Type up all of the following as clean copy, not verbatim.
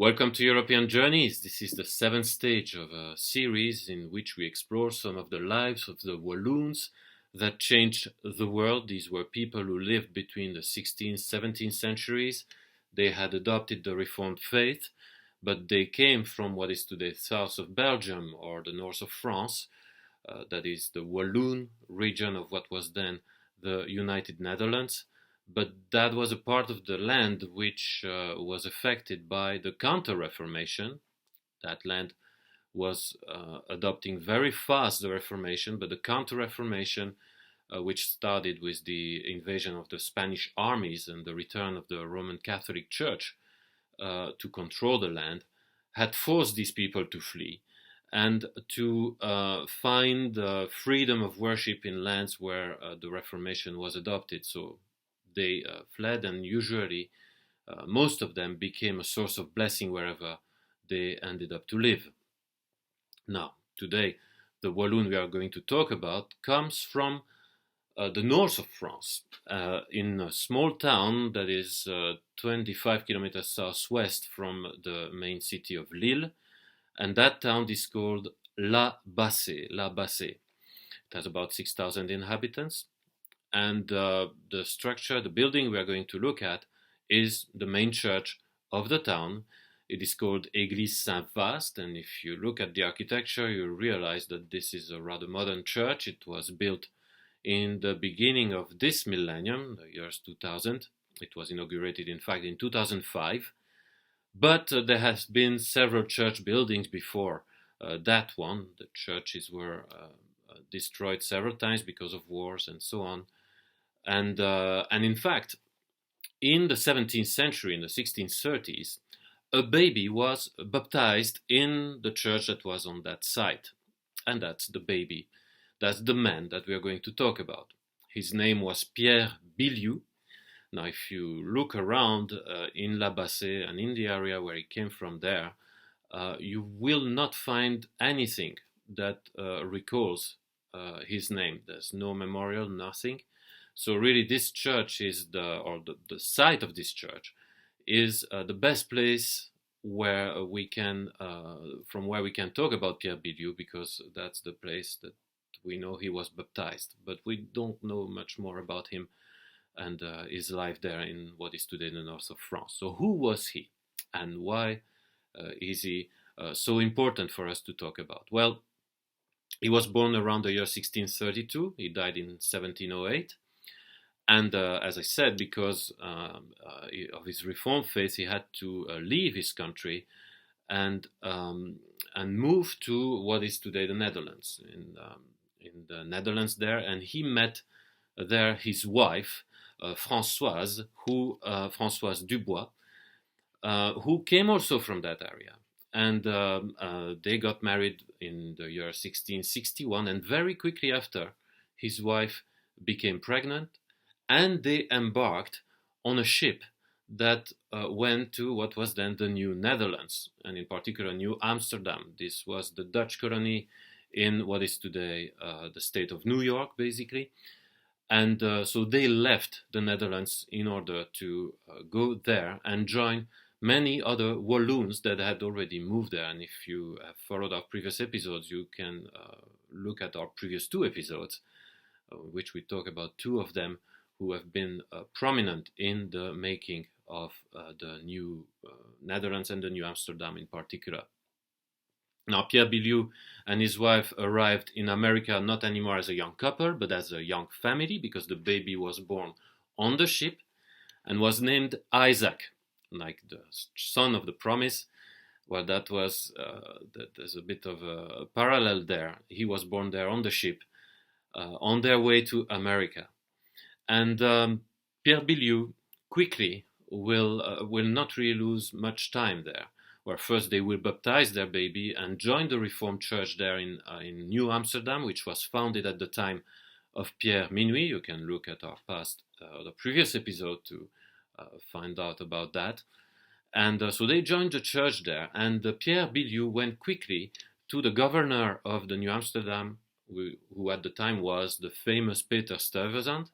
Welcome to European Journeys. This is the seventh stage of a series in which we explore some of the lives of the Walloons that changed the world. These were people who lived between the 16th, 17th centuries. They had adopted the Reformed faith, but they came from what is today south of Belgium or the north of France. That is the Walloon region of what was then the United Netherlands. But that was a part of the land which was affected by the Counter-Reformation. That land was adopting very fast the Reformation, but the Counter-Reformation, which started with the invasion of the Spanish armies and the return of the Roman Catholic Church to control the land, had forced these people to flee and to find freedom of worship in lands where the Reformation was adopted. So they fled, and usually most of them became a source of blessing wherever they ended up to live. Now, today, the Walloon we are going to talk about comes from the north of France, in a small town that is 25 kilometers southwest from the main city of Lille, and that town is called Bassée. It has about 6,000 inhabitants. And the building we are going to look at is the main church of the town. It is called Église Saint-Vaast, and if you look at the architecture, you realize that this is a rather modern church. It was built in the beginning of this millennium, the years 2000. It was inaugurated, in fact, in 2005. But there has been several church buildings before that one. The churches were destroyed several times because of wars and so on. And in fact, in the 17th century, in the 1630s, a baby was baptized in the church that was on that site. And that's the baby. That's the man that we are going to talk about. His name was Pierre Billiou. Now, if you look around in La Bassée and in the area where he came from there, you will not find anything that recalls his name. There's no memorial, nothing. So really, this church is the site of this church is the best place where we can, from where we can talk about Pierre Billiou, because that's the place that we know he was baptized. But we don't know much more about him and his life there in what is today the north of France. So who was he, and why is he so important for us to talk about? Well, he was born around the year 1632. He died in 1708. And as I said, because of his Reformed faith, he had to leave his country and move to what is today the Netherlands. In the Netherlands there, and he met there his wife, Françoise Dubois, who came also from that area. And they got married in the year 1661, and very quickly after, his wife became pregnant, and they embarked on a ship that went to what was then the New Netherlands, and in particular New Amsterdam. This was the Dutch colony in what is today the state of New York, basically. And so they left the Netherlands in order to go there and join many other Walloons that had already moved there. And if you have followed our previous episodes, you can look at our previous two episodes, which we talk about two of them who have been prominent in the making of the New Netherlands and the New Amsterdam in particular. Now, Pierre Billiou and his wife arrived in America not anymore as a young couple, but as a young family, because the baby was born on the ship and was named Isaac, like the son of the promise. Well, that was, there's a bit of a parallel there. He was born there on the ship, on their way to America. And Pierre Billiou quickly will not really lose much time there, where first they will baptize their baby and join the Reformed Church there in New Amsterdam, which was founded at the time of Pierre Minuit. You can look at our the previous episode to find out about that. And so they joined the church there, and Pierre Billiou went quickly to the governor of the New Amsterdam, who at the time was the famous Peter Stuyvesant,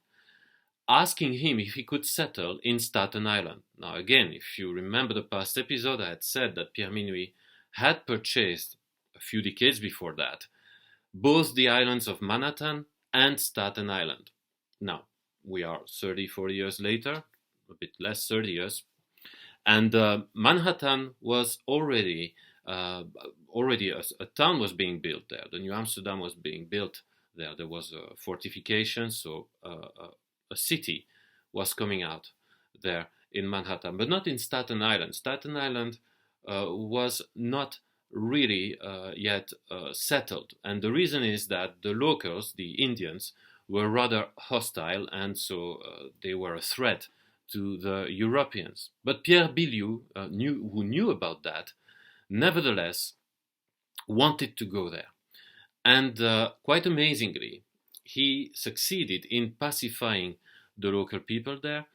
asking him if he could settle in Staten Island. Now again, if you remember the past episode, I had said that Pierre Billiou had purchased, a few decades before that, both the islands of Manhattan and Staten Island. Now, we are 30, 40 years later, a bit less, 30 years, and Manhattan was already a town was being built there. The New Amsterdam was being built there. There was a fortification, so a city was coming out there in Manhattan, but not in Staten Island. Staten Island was not really yet settled, and the reason is that the locals, the Indians, were rather hostile, and so they were a threat to the Europeans. But Pierre Billiou, who knew about that, nevertheless wanted to go there. And quite amazingly, he succeeded in pacifying the local people there.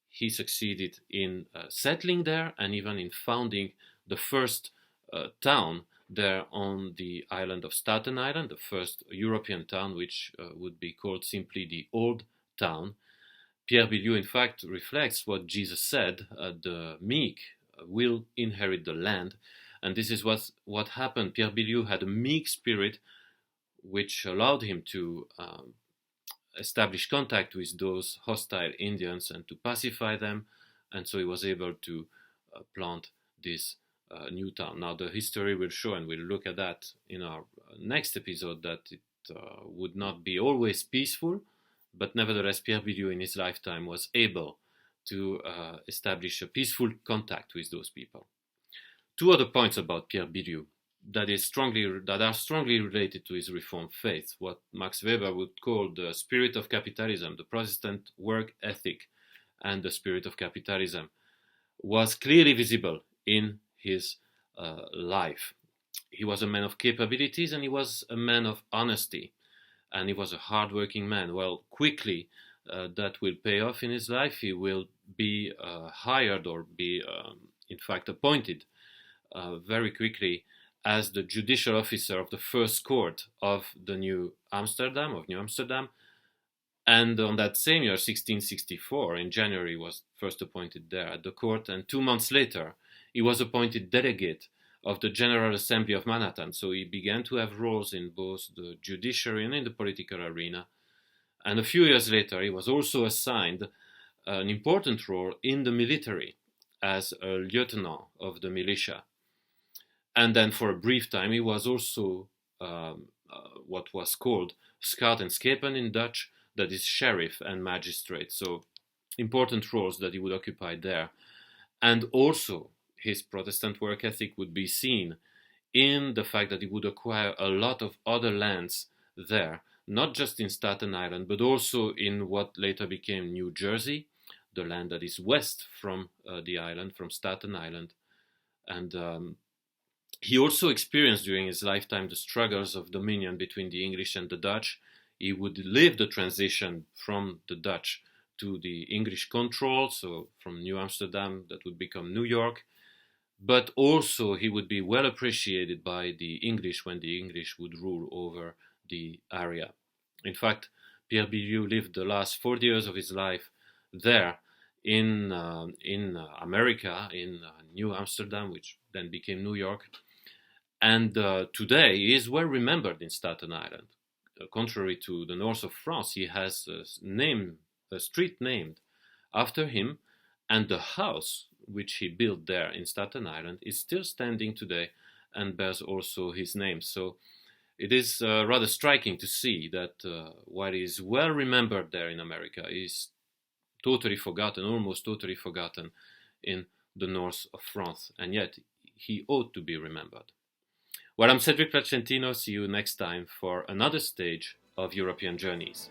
He succeeded in settling there and even in founding the first town there on the island of Staten Island, the first European town, which would be called simply the Old Town. Pierre Billiou, in fact, reflects what Jesus said, the meek will inherit the land. And this is what happened. Pierre Billiou had a meek spirit, which allowed him to establish contact with those hostile Indians and to pacify them. And so he was able to plant this new town. Now, the history will show, and we'll look at that in our next episode, that it would not be always peaceful. But nevertheless, Pierre Billiou in his lifetime was able to establish a peaceful contact with those people. Two other points about Pierre Billiou that are strongly related to his Reformed faith, what Max Weber would call the spirit of capitalism, the Protestant work ethic and the spirit of capitalism, was clearly visible in his life. He was a man of capabilities and he was a man of honesty. And he was a hard-working man. Well, quickly that will pay off in his life. He will be hired or be, in fact, appointed very quickly as the judicial officer of the first court of the New Amsterdam. And on that same year, 1664, in January, he was first appointed there at the court. And 2 months later, he was appointed delegate of the General Assembly of Manhattan. So he began to have roles in both the judiciary and in the political arena. And a few years later, he was also assigned an important role in the military as a lieutenant of the militia. And then for a brief time, he was also what was called Scout and Schapen in Dutch, that is sheriff and magistrate. So important roles that he would occupy there. And also, his Protestant work ethic would be seen in the fact that he would acquire a lot of other lands there, not just in Staten Island, but also in what later became New Jersey, the land that is west from the island, from Staten Island. And he also experienced during his lifetime the struggles of dominion between the English and the Dutch. He would live the transition from the Dutch to the English control, so from New Amsterdam that would become New York. But also he would be well appreciated by the English when the English would rule over the area. In fact, Pierre Billiou lived the last 40 years of his life there in America, in New Amsterdam, which then became New York. And today he is well remembered in Staten Island. Contrary to the north of France, he has a street named after him, and the house which he built there in Staten Island is still standing today and bears also his name. So it is rather striking to see that while he is well remembered there in America, he is totally forgotten, almost totally forgotten in the north of France, and yet he ought to be remembered. Well, I'm Cedric Placentino. See you next time for another stage of European Journeys.